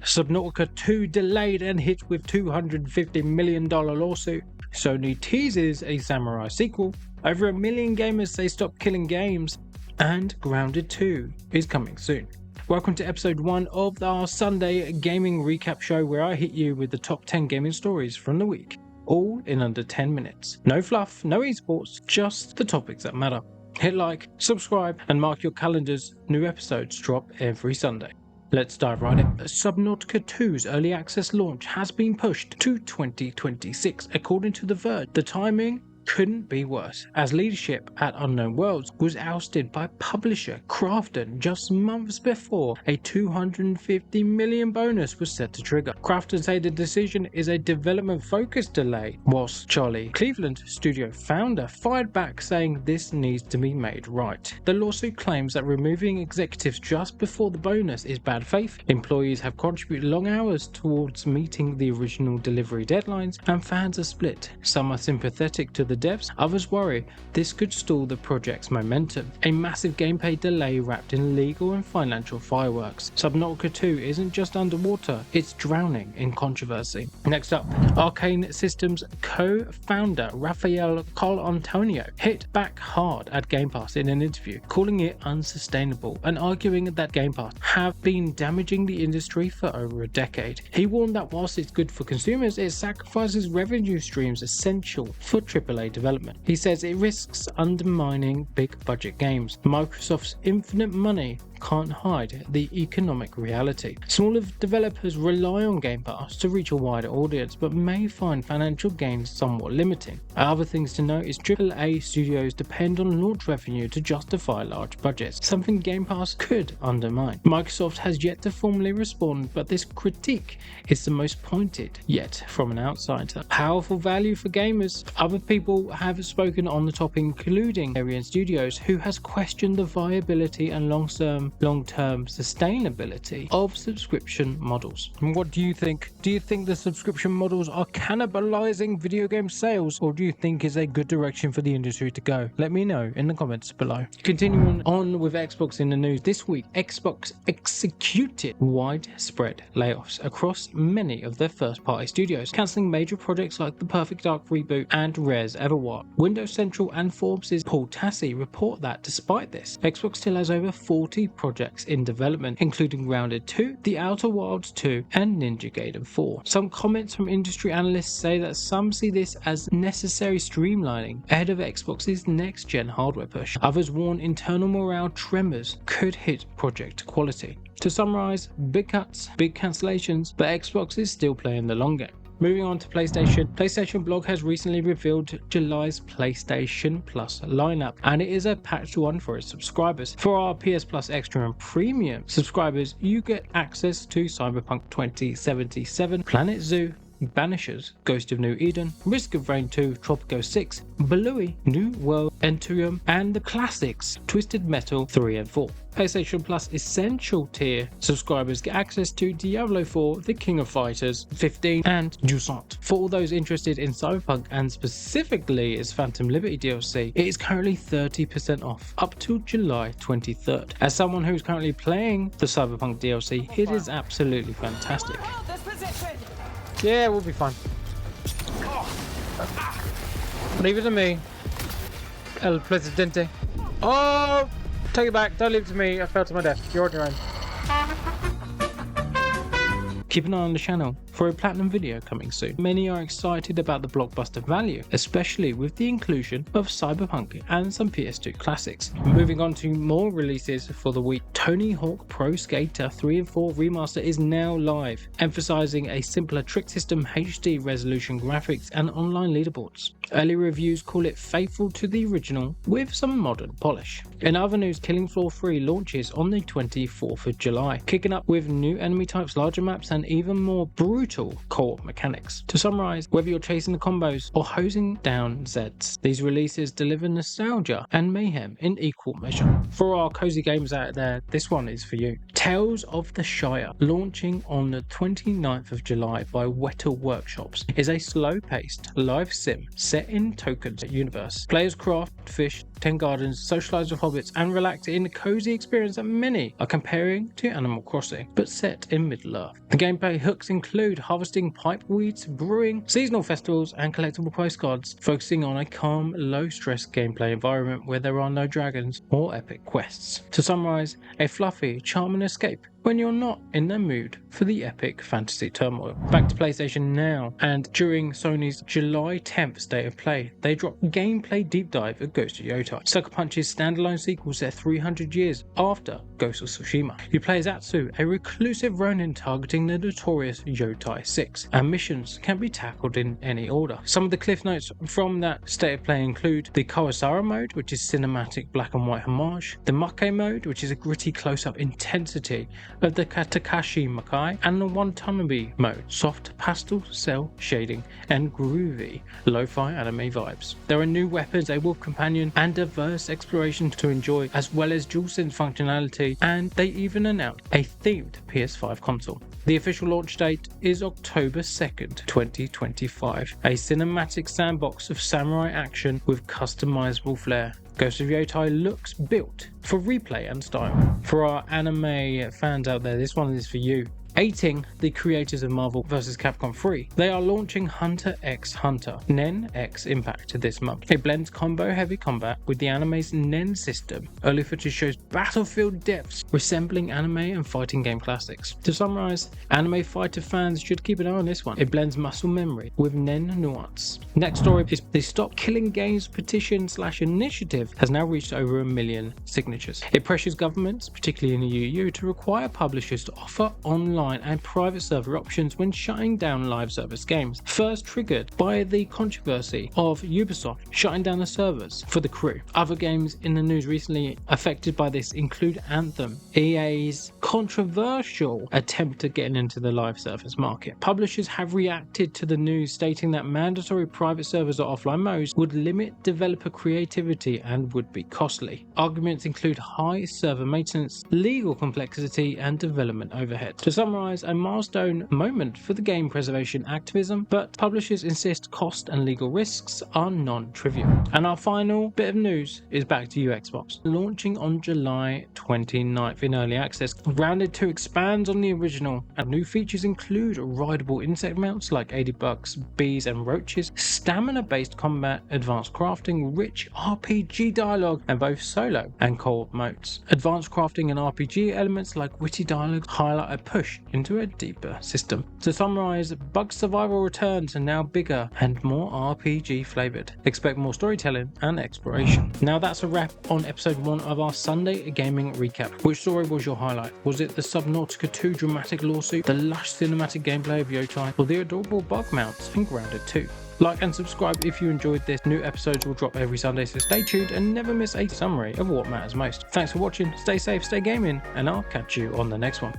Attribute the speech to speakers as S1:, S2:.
S1: Subnautica 2 delayed and hit with $250 million lawsuit. Sony teases a Samurai sequel. Over 1 million gamers say stop killing games. And Grounded 2 is coming soon. Welcome to episode 1 of our Sunday gaming recap show, where I hit you with the top 10 gaming stories from the week, all in under 10 minutes. No fluff, no esports, just the topics that matter. Hit like, subscribe, and mark your calendars. New episodes drop every Sunday. Let's dive right in. Subnautica 2's early access launch has been pushed to 2026, according to The Verge. The timing couldn't be worse, as leadership at Unknown Worlds was ousted by publisher Krafton just months before a $250 million bonus was set to trigger. Krafton say the decision is a development-focused delay, whilst Charlie Cleveland, studio founder, fired back saying this needs to be made right. The lawsuit claims that removing executives just before the bonus is bad faith, employees have contributed long hours towards meeting the original delivery deadlines, and fans are split. Some are sympathetic to the devs, others worry this could stall the project's momentum. A massive gameplay delay wrapped in legal and financial fireworks. Subnautica 2 isn't just underwater, it's drowning in controversy. Next up, Arcane Systems co-founder Rafael Colantonio hit back hard at Game Pass in an interview, calling it unsustainable and arguing that Game Pass have been damaging the industry for over a decade. He warned that whilst it's good for consumers, it sacrifices revenue streams essential for AAA development. He says it risks undermining big budget games. Microsoft's infinite money can't hide the economic reality. Smaller developers rely on Game Pass to reach a wider audience, but may find financial gains somewhat limiting. Other things to note is AAA studios depend on launch revenue to justify large budgets, something Game Pass could undermine. Microsoft has yet to formally respond, but this critique is the most pointed yet from an outsider. Powerful value for gamers. Other people have spoken on the topic, including Arian Studios, who has questioned the viability and long-term sustainability of subscription models. And what do you think? Do you think the subscription models are cannibalizing video game sales, or do you think it's a good direction for the industry to go? Let me know in the comments below. Continuing on with Xbox in the news this week, Xbox executed widespread layoffs across many of their first-party studios, cancelling major projects like the Perfect Dark reboot and Rare's Everwild. Windows Central and Forbes' Paul Tassi report that despite this, Xbox still has over 40 projects in development, including Grounded 2, The Outer Wilds 2, and Ninja Gaiden 4. Some comments from industry analysts say that some see this as necessary streamlining ahead of Xbox's next-gen hardware push. Others warn internal morale tremors could hit project quality. To summarize, big cuts, big cancellations, but Xbox is still playing the long game. Moving on to PlayStation. PlayStation blog has recently revealed July's PlayStation Plus lineup, and it is a packed one for its subscribers. For our PS Plus Extra and Premium subscribers, you get access to Cyberpunk 2077, Planet Zoo, Banishers, Ghost of New Eden, Risk of Rain 2, Tropico 6, Balui, New World, Enterium, and the classics Twisted Metal 3 and 4. PlayStation Plus Essential tier subscribers get access to Diablo 4, The King of Fighters 15, and Jusant. For all those interested in Cyberpunk and specifically its Phantom Liberty DLC, it is currently 30% off up to July 23rd. As someone who's currently playing the Cyberpunk DLC, it is absolutely fantastic. Yeah, we'll be fine. Leave it to me. El Presidente. Oh! Take it back. Don't leave it to me. I fell to my death. You're on your own. Keep an eye on the channel for a platinum video coming soon. Many are excited about the blockbuster value, especially with the inclusion of Cyberpunk and some PS2 classics. Moving on to more releases for the week. Tony Hawk Pro Skater 3 and 4 Remaster is now live, emphasizing a simpler trick system, HD resolution graphics, and online leaderboards. Early reviews call it faithful to the original with some modern polish. In other news, Killing Floor 3 launches on the 24th of July, kicking up with new enemy types, larger maps, and even more brutal brutal co-op mechanics. To summarize, whether you're chasing the combos or hosing down Zeds, these releases deliver nostalgia and mayhem in equal measure. For our cozy gamers out there, this one is for you. Tales of the Shire, launching on the 29th of July by Yotei Workshops, is a slow-paced live sim set in Token's universe. Players craft, fish, tend gardens, socialise with hobbits, and relax in a cozy experience that many are comparing to Animal Crossing, but set in Middle-earth. The gameplay hooks include harvesting pipeweeds, brewing, seasonal festivals, and collectible postcards, focusing on a calm, low-stress gameplay environment where there are no dragons or epic quests. To summarise, a fluffy, charming escape when you're not in the mood for the epic fantasy turmoil. Back to PlayStation now, and during Sony's July 10th State of Play, they dropped gameplay deep dive of Ghost of Yōtei, Sucker Punch's standalone sequel set 300 years after Ghost of Tsushima. You play as Atsu, a reclusive ronin targeting the notorious Yotei 6, and missions can be tackled in any order. Some of the cliff notes from that State of Play include the Kawasara mode, which is cinematic black and white homage, the Make mode, which is a gritty close-up intensity of the Takashi Makai, and the Watanabe mode, soft pastel cell shading and groovy lo-fi anime vibes. There are new weapons, a wolf companion, and diverse exploration to enjoy, as well as DualSense functionality, and they even announced a themed PS5 console. The official launch date is October 2nd, 2025, a cinematic sandbox of samurai action with customizable flair. Ghost of Yōtei looks built for replay and style. For our anime fans out there, this one is for you. Aiding the creators of Marvel vs. Capcom 3, they are launching Hunter x Hunter Nen X Impact this month. It blends combo-heavy combat with the anime's Nen system. Early footage shows battlefield depths resembling anime and fighting game classics. To summarize, anime fighter fans should keep an eye on this one. It blends muscle memory with Nen nuance. Next story is the Stop Killing Games petition/initiative has now reached over 1 million signatures. It pressures governments, particularly in the EU, to require publishers to offer online and private server options when shutting down live service games, first triggered by the controversy of Ubisoft shutting down the servers for The Crew. Other games in the news recently affected by this include Anthem, EA's controversial attempt at getting into the live service market. Publishers have reacted to the news, stating that mandatory private servers or offline modes would limit developer creativity and would be costly. Arguments include high server maintenance, legal complexity, and development overhead. To summarize, a milestone moment for the game preservation activism, but publishers insist cost and legal risks are non-trivial. And our final bit of news is back to you, Xbox. Launching on July 29th in early access, Grounded 2 expands on the original, and new features include rideable insect mounts like 80 bucks, bees and roaches, stamina-based combat, advanced crafting, rich RPG dialogue, and both solo and co-op modes. Advanced crafting and RPG elements like witty dialogue highlight a push into a deeper system. To summarize, Bug Survival returns and now bigger and more RPG flavored. Expect more storytelling and exploration. Now that's a wrap on episode 1 of our Sunday gaming recap. Which story was your highlight? Was it the Subnautica 2 dramatic lawsuit, the lush cinematic gameplay of Yotei, or the adorable bug mounts in Grounded 2? Like and subscribe if you enjoyed this. New episodes will drop every Sunday, so stay tuned and never miss a summary of what matters most. Thanks for watching, stay safe, stay gaming, and I'll catch you on the next one.